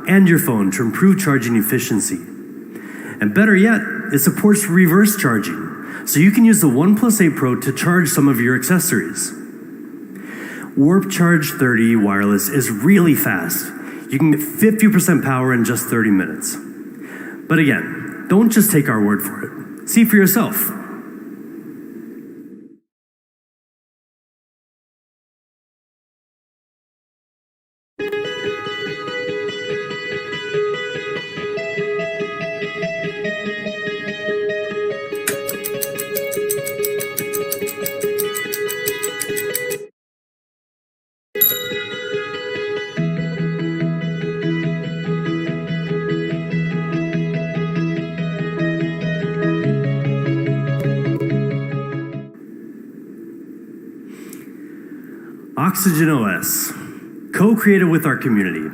and your phone to improve charging efficiency. And better yet, it supports reverse charging, so you can use the OnePlus 8 Pro to charge some of your accessories. Warp Charge 30 wireless is really fast. You can get 50% power in just 30 minutes. But again, don't just take our word for it. See for yourself. Oxygen OS, co-created with our community.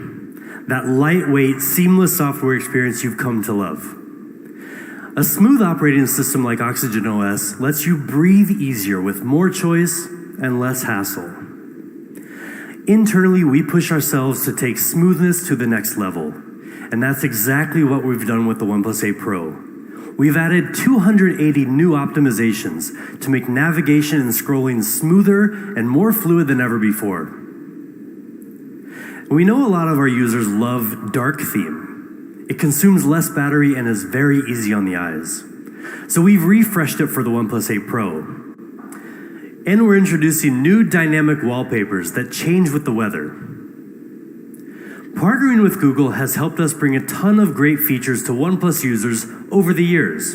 That lightweight, seamless software experience you've come to love. A smooth operating system like Oxygen OS lets you breathe easier with more choice and less hassle. Internally, we push ourselves to take smoothness to the next level, and that's exactly what we've done with the OnePlus 8 Pro. We've added 280 new optimizations to make navigation and scrolling smoother and more fluid than ever before. We know a lot of our users love dark theme. It consumes less battery and is very easy on the eyes. So we've refreshed it for the OnePlus 8 Pro. And we're introducing new dynamic wallpapers that change with the weather. Partnering with Google has helped us bring a ton of great features to OnePlus users over the years.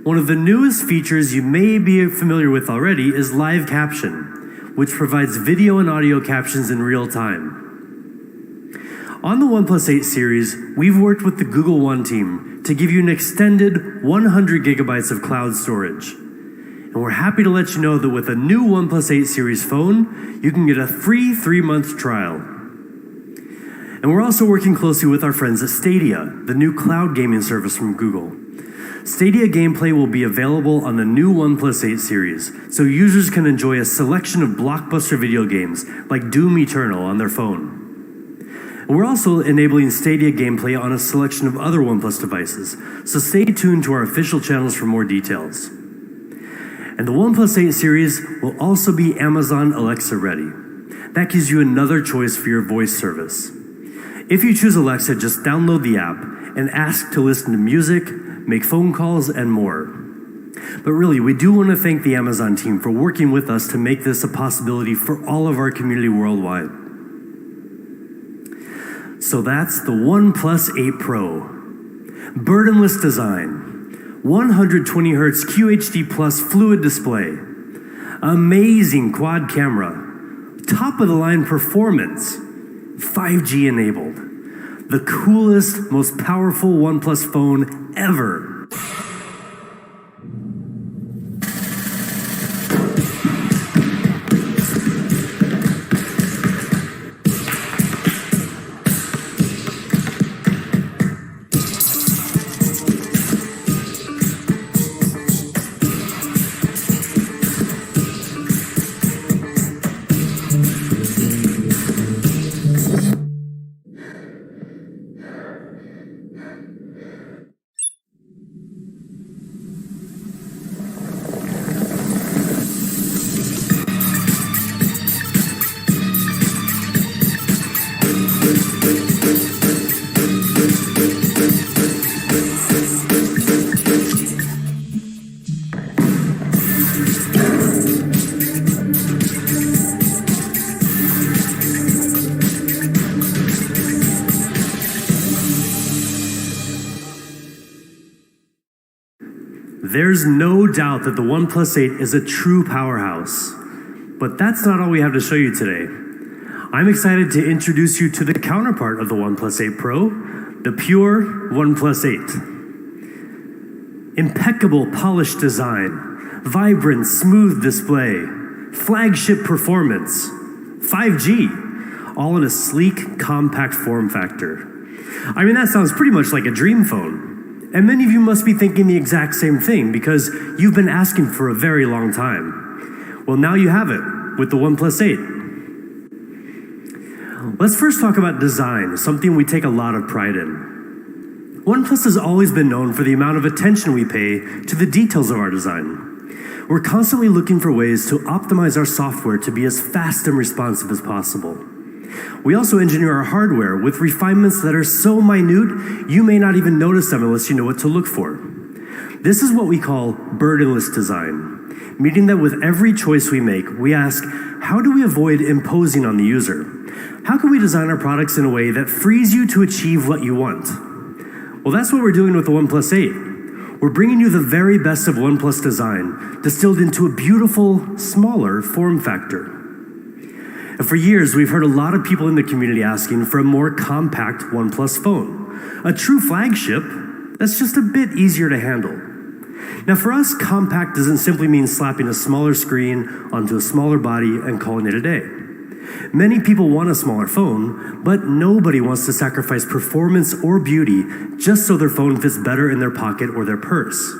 One of the newest features you may be familiar with already is live caption, which provides video and audio captions in real time. On the OnePlus 8 series, we've worked with the Google One team to give you an extended 100 gigabytes of cloud storage. And we're happy to let you know that with a new OnePlus 8 series phone, you can get a free 3-month trial. And we're also working closely with our friends at Stadia, the new cloud gaming service from Google. Stadia gameplay will be available on the new OnePlus 8 series, so users can enjoy a selection of blockbuster video games like Doom Eternal on their phone. And we're also enabling Stadia gameplay on a selection of other OnePlus devices, so stay tuned to our official channels for more details. And the OnePlus 8 series will also be Amazon Alexa ready. That gives you another choice for your voice service. If you choose Alexa, just download the app and ask to listen to music, make phone calls, and more. But really, we do want to thank the Amazon team for working with us to make this a possibility for all of our community worldwide. So that's the OnePlus 8 Pro. Burdenless design, 120Hz QHD Plus fluid display, amazing quad camera, top-of-the-line performance, 5G enabled, the coolest, most powerful OnePlus phone ever. There's no doubt that the OnePlus 8 is a true powerhouse. But that's not all we have to show you today. I'm excited to introduce you to the counterpart of the OnePlus 8 Pro, the pure OnePlus 8. Impeccable polished design, vibrant smooth display, flagship performance, 5G, all in a sleek, compact form factor. I mean, that sounds pretty much like a dream phone. And many of you must be thinking the exact same thing because you've been asking for a very long time. Well, now you have it with the OnePlus 8. Let's first talk about design, something we take a lot of pride in. OnePlus has always been known for the amount of attention we pay to the details of our design. We're constantly looking for ways to optimize our software to be as fast and responsive as possible. We also engineer our hardware with refinements that are so minute, you may not even notice them unless you know what to look for. This is what we call burdenless design, meaning that with every choice we make, we ask, how do we avoid imposing on the user? How can we design our products in a way that frees you to achieve what you want? Well, that's what we're doing with the OnePlus 8. We're bringing you the very best of OnePlus design, distilled into a beautiful, smaller form factor. And for years, we've heard a lot of people in the community asking for a more compact OnePlus phone, a true flagship that's just a bit easier to handle. Now for us, compact doesn't simply mean slapping a smaller screen onto a smaller body and calling it a day. Many people want a smaller phone, but nobody wants to sacrifice performance or beauty just so their phone fits better in their pocket or their purse.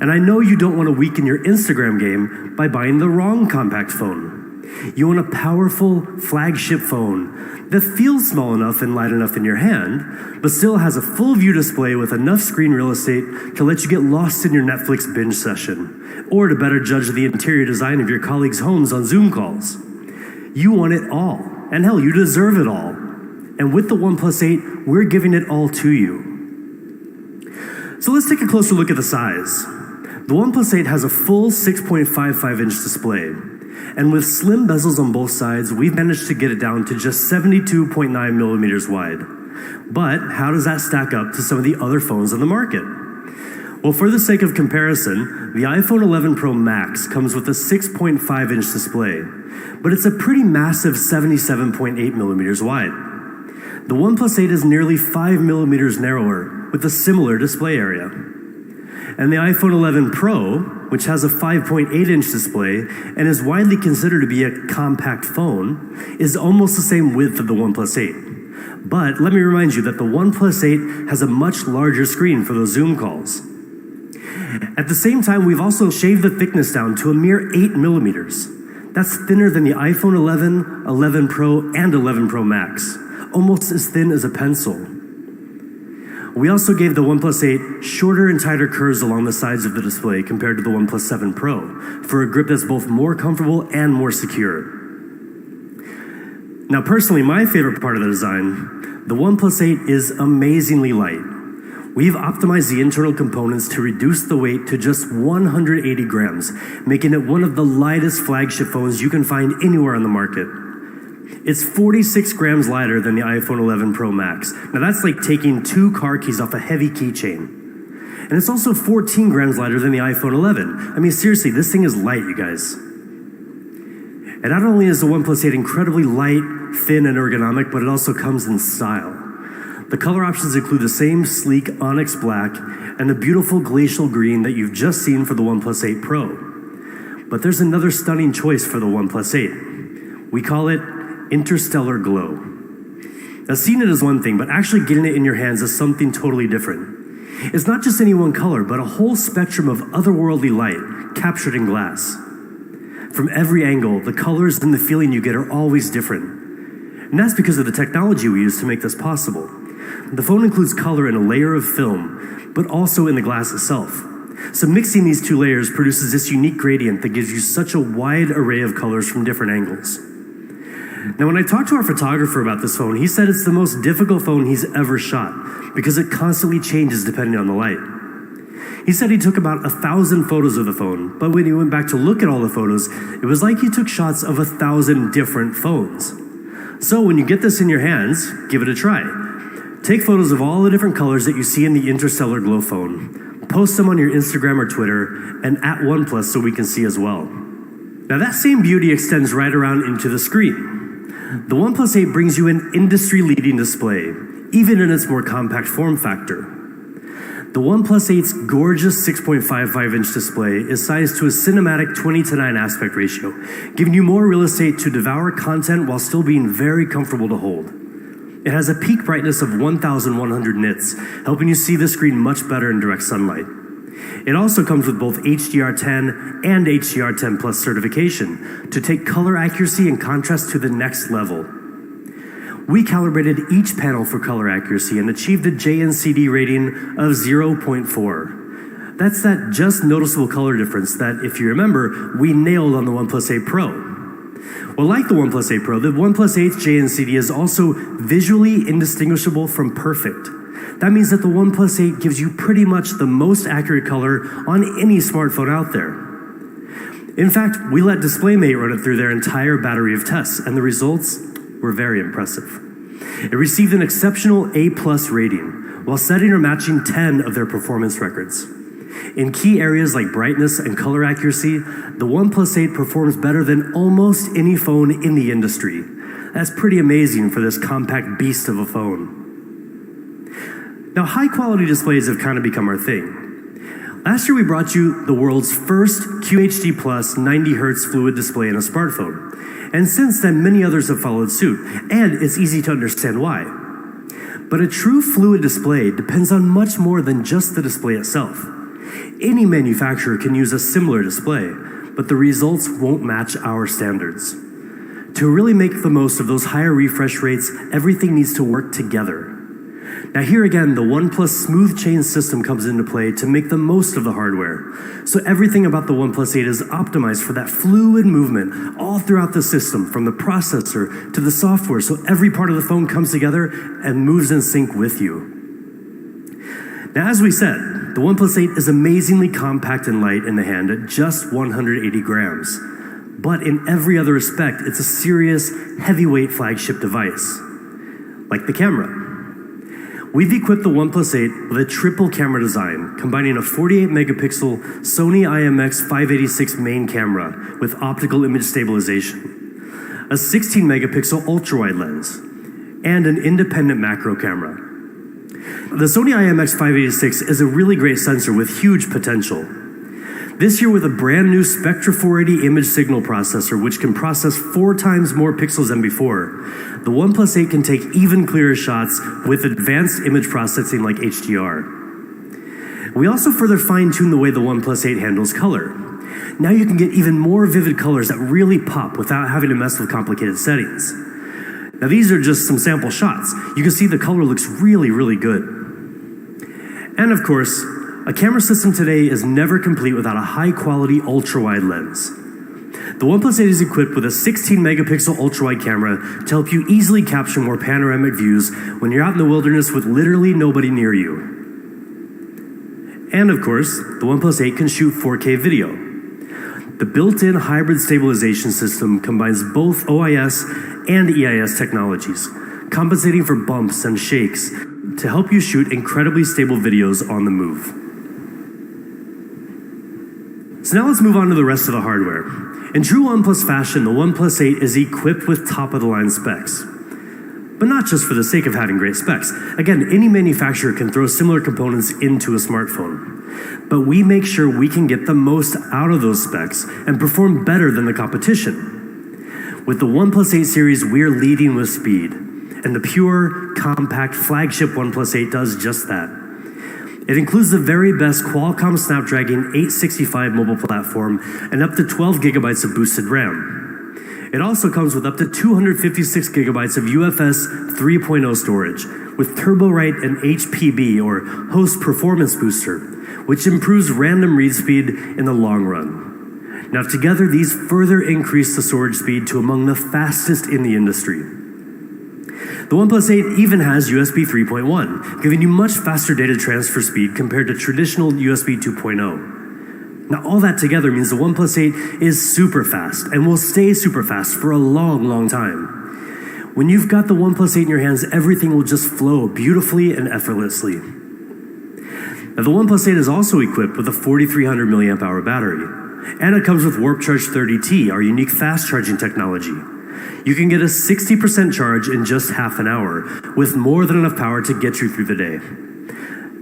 And I know you don't want to weaken your Instagram game by buying the wrong compact phone. You want a powerful flagship phone that feels small enough and light enough in your hand, but still has a full view display with enough screen real estate to let you get lost in your Netflix binge session, or to better judge the interior design of your colleagues' homes on Zoom calls. You want it all, and hell, you deserve it all. And with the OnePlus 8, we're giving it all to you. So let's take a closer look at the size. The OnePlus 8 has a full 6.55-inch display. And with slim bezels on both sides, we've managed to get it down to just 72.9 millimeters wide. But how does that stack up to some of the other phones on the market? Well, for the sake of comparison, the iPhone 11 Pro Max comes with a 6.5-inch display, but it's a pretty massive 77.8 millimeters wide. The OnePlus 8 is nearly 5 millimeters narrower with a similar display area. And the iPhone 11 Pro, which has a 5.8-inch display and is widely considered to be a compact phone, is almost the same width of the OnePlus 8. But let me remind you that the OnePlus 8 has a much larger screen for those Zoom calls. At the same time, we've also shaved the thickness down to a mere 8 millimeters. That's thinner than the iPhone 11, 11 Pro, and 11 Pro Max, almost as thin as a pencil. We also gave the OnePlus 8 shorter and tighter curves along the sides of the display compared to the OnePlus 7 Pro for a grip that's both more comfortable and more secure. Now personally, my favorite part of the design, the OnePlus 8 is amazingly light. We've optimized the internal components to reduce the weight to just 180 grams, making it one of the lightest flagship phones you can find anywhere on the market. It's 46 grams lighter than the iPhone 11 Pro Max. Now that's like taking 2 car keys off a heavy keychain. And it's also 14 grams lighter than the iPhone 11. I mean, seriously, this thing is light, you guys. And not only is the OnePlus 8 incredibly light, thin, and ergonomic, but it also comes in style. The color options include the same sleek onyx black and the beautiful glacial green that you've just seen for the OnePlus 8 Pro. But there's another stunning choice for the OnePlus 8. We call it Interstellar Glow. Now, seeing it is one thing, but actually getting it in your hands is something totally different. It's not just any one color, but a whole spectrum of otherworldly light captured in glass. From every angle, the colors and the feeling you get are always different. And that's because of the technology we use to make this possible. The phone includes color in a layer of film, but also in the glass itself. So mixing these two layers produces this unique gradient that gives you such a wide array of colors from different angles. Now, when I talked to our photographer about this phone, he said it's the most difficult phone he's ever shot because it constantly changes depending on the light. He said he took about 1,000 photos of the phone, but when he went back to look at all the photos, it was like he took shots of 1,000 different phones. So when you get this in your hands, give it a try. Take photos of all the different colors that you see in the Interstellar Glow phone, post them on your Instagram or Twitter, and at OnePlus so we can see as well. Now that same beauty extends right around into the screen. The OnePlus 8 brings you an industry-leading display, even in its more compact form factor. The OnePlus 8's gorgeous 6.55-inch display is sized to a cinematic 20:9 aspect ratio, giving you more real estate to devour content while still being very comfortable to hold. It has a peak brightness of 1,100 nits, helping you see the screen much better in direct sunlight. It also comes with both HDR10 and HDR10 Plus certification to take color accuracy and contrast to the next level. We calibrated each panel for color accuracy and achieved a JNCD rating of 0.4. That's that just noticeable color difference that, if you remember, we nailed on the OnePlus 8 Pro. Well, like the OnePlus 8 Pro, the OnePlus 8's JNCD is also visually indistinguishable from perfect. That means that the OnePlus 8 gives you pretty much the most accurate color on any smartphone out there. In fact, we let DisplayMate run it through their entire battery of tests, and the results were very impressive. It received an exceptional A+ rating, while setting or matching 10 of their performance records. In key areas like brightness and color accuracy, the OnePlus 8 performs better than almost any phone in the industry. That's pretty amazing for this compact beast of a phone. Now, high-quality displays have kind of become our thing. Last year, we brought you the world's first QHD+ 90Hz fluid display in a smartphone. And since then, many others have followed suit, and it's easy to understand why. But a true fluid display depends on much more than just the display itself. Any manufacturer can use a similar display, but the results won't match our standards. To really make the most of those higher refresh rates, everything needs to work together. Now here again, the OnePlus Smooth Chain system comes into play to make the most of the hardware. So everything about the OnePlus 8 is optimized for that fluid movement all throughout the system, from the processor to the software, so every part of the phone comes together and moves in sync with you. Now, as we said, the OnePlus 8 is amazingly compact and light in the hand at just 180 grams. But in every other respect, it's a serious, heavyweight flagship device. Like the camera. We've equipped the OnePlus 8 with a triple camera design, combining a 48-megapixel Sony IMX586 main camera with optical image stabilization, a 16-megapixel ultra-wide lens, and an independent macro camera. The Sony IMX586 is a really great sensor with huge potential. This year, with a brand new Spectra 480 image signal processor, which can process 4 times more pixels than before, the OnePlus 8 can take even clearer shots with advanced image processing like HDR. We also further fine-tuned the way the OnePlus 8 handles color. Now you can get even more vivid colors that really pop without having to mess with complicated settings. Now these are just some sample shots. You can see the color looks really, really good. And of course, a camera system today is never complete without a high-quality ultra-wide lens. The OnePlus 8 is equipped with a 16-megapixel ultra-wide camera to help you easily capture more panoramic views when you're out in the wilderness with literally nobody near you. And of course, the OnePlus 8 can shoot 4K video. The built-in hybrid stabilization system combines both OIS and EIS technologies, compensating for bumps and shakes to help you shoot incredibly stable videos on the move. So now let's move on to the rest of the hardware. In true OnePlus fashion, the OnePlus 8 is equipped with top-of-the-line specs. But not just for the sake of having great specs. Again, any manufacturer can throw similar components into a smartphone. But we make sure we can get the most out of those specs and perform better than the competition. With the OnePlus 8 series, we're leading with speed. And the pure, compact, flagship OnePlus 8 does just that. It includes the very best Qualcomm Snapdragon 865 mobile platform and up to 12 gigabytes of boosted RAM. It also comes with up to 256 gigabytes of UFS 3.0 storage with TurboWrite and HPB, or Host Performance Booster, which improves random read speed in the long run. Now together, these further increase the storage speed to among the fastest in the industry. The OnePlus 8 even has USB 3.1, giving you much faster data transfer speed compared to traditional USB 2.0. Now all that together means the OnePlus 8 is super fast and will stay super fast for a long, long time. When you've got the OnePlus 8 in your hands, everything will just flow beautifully and effortlessly. Now the OnePlus 8 is also equipped with a 4,300 milliamp hour battery, and it comes with Warp Charge 30T, our unique fast charging technology. You can get a 60% charge in just half an hour, with more than enough power to get you through the day.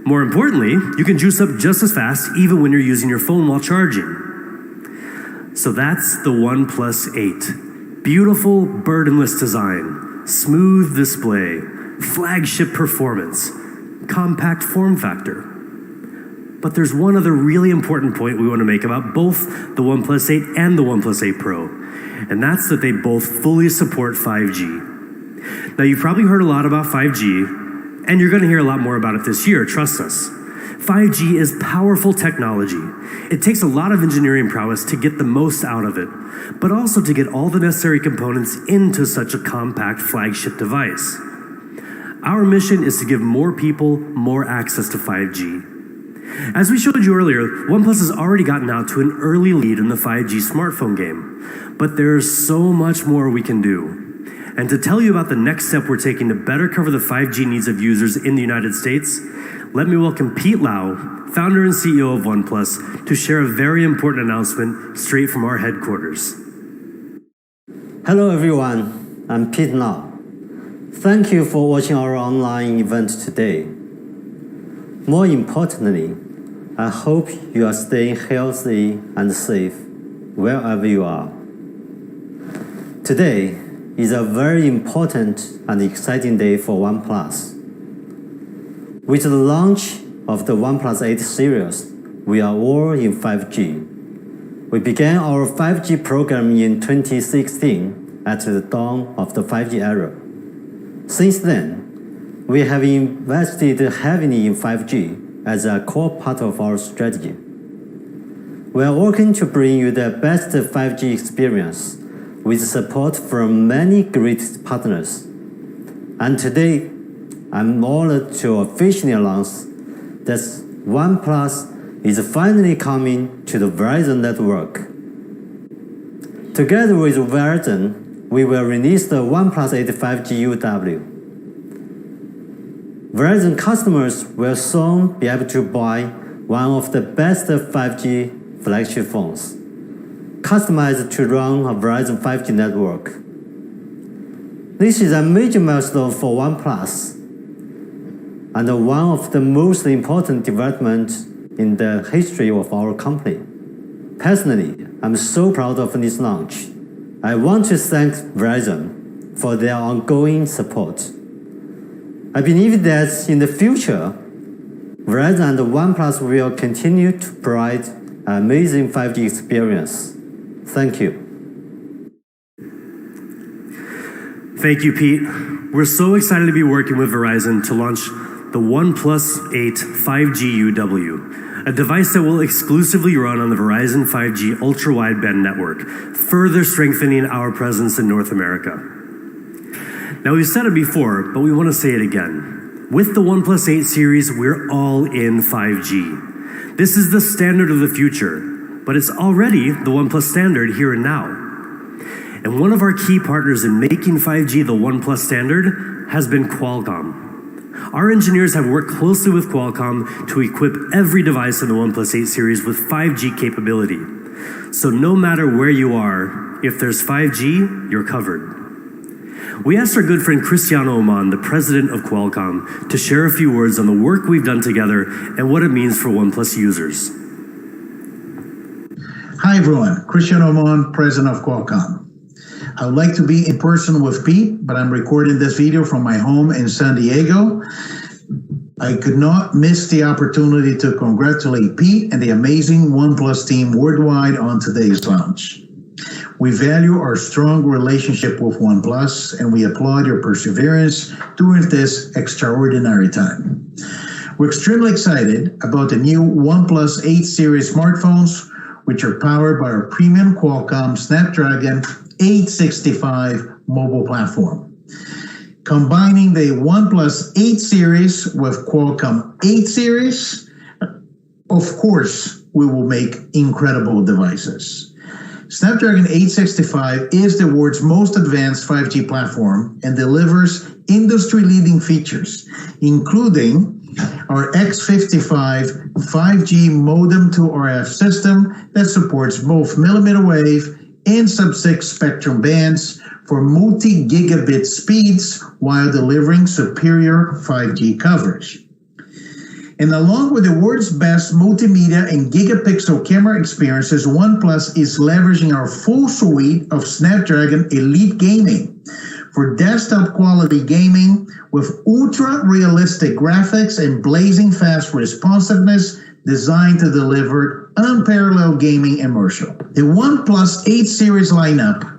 More importantly, you can juice up just as fast even when you're using your phone while charging. So that's the OnePlus 8. Beautiful, burdenless design, smooth display, flagship performance, compact form factor. But there's one other really important point we want to make about both the OnePlus 8 and the OnePlus 8 Pro, and that's that they both fully support 5G. Now, you've probably heard a lot about 5G, and you're going to hear a lot more about it this year, trust us. 5G is powerful technology. It takes a lot of engineering prowess to get the most out of it, but also to get all the necessary components into such a compact flagship device. Our mission is to give more people more access to 5G. As we showed you earlier, OnePlus has already gotten out to an early lead in the 5G smartphone game, but there's so much more we can do. And to tell you about the next step we're taking to better cover the 5G needs of users in the United States, let me welcome Pete Lau, founder and CEO of OnePlus, to share a very important announcement straight from our headquarters. Hello everyone, I'm Pete Lau. Thank you for watching our online event today. More importantly, I hope you are staying healthy and safe wherever you are. Today is a very important and exciting day for OnePlus. With the launch of the OnePlus 8 series, we are all in 5G. We began our 5G program in 2016 at the dawn of the 5G era. Since then, we have invested heavily in 5G as a core part of our strategy. We are working to bring you the best 5G experience with support from many great partners. And today, I'm honored to officially announce that OnePlus is finally coming to the Verizon network. Together with Verizon, we will release the OnePlus 8 5G UW. Verizon customers will soon be able to buy one of the best 5G flagship phones, customized to run a Verizon 5G network. This is a major milestone for OnePlus and one of the most important developments in the history of our company. Personally, I'm so proud of this launch. I want to thank Verizon for their ongoing support. I believe that in the future, Verizon and OnePlus will continue to provide an amazing 5G experience. Thank you. Thank you, Pete. We're so excited to be working with Verizon to launch the OnePlus 8 5G UW, a device that will exclusively run on the Verizon 5G ultra-wideband network, further strengthening our presence in North America. Now, we've said it before, but we want to say it again. With the OnePlus 8 series, we're all in 5G. This is the standard of the future, but it's already the OnePlus standard here and now. And one of our key partners in making 5G the OnePlus standard has been Qualcomm. Our engineers have worked closely with Qualcomm to equip every device in the OnePlus 8 series with 5G capability. So no matter where you are, if there's 5G, you're covered. We asked our good friend Cristiano Oman, the president of Qualcomm, to share a few words on the work we've done together and what it means for OnePlus users. Hi everyone, Cristiano Oman, president of Qualcomm. I would like to be in person with Pete, but I'm recording this video from my home in San Diego. I could not miss the opportunity to congratulate Pete and the amazing OnePlus team worldwide on today's launch. We value our strong relationship with OnePlus, and we applaud your perseverance during this extraordinary time. We're extremely excited about the new OnePlus 8 series smartphones, which are powered by our premium Qualcomm Snapdragon 865 mobile platform. Combining the OnePlus 8 series with Qualcomm 8 series, of course, we will make incredible devices. Snapdragon 865 is the world's most advanced 5G platform and delivers industry-leading features, including our X55 5G modem to RF system that supports both millimeter wave and sub-6 spectrum bands for multi-gigabit speeds while delivering superior 5G coverage. And along with the world's best multimedia and gigapixel camera experiences, OnePlus is leveraging our full suite of Snapdragon Elite Gaming for desktop quality gaming with ultra-realistic graphics and blazing fast responsiveness designed to deliver unparalleled gaming immersion. The OnePlus 8 series lineup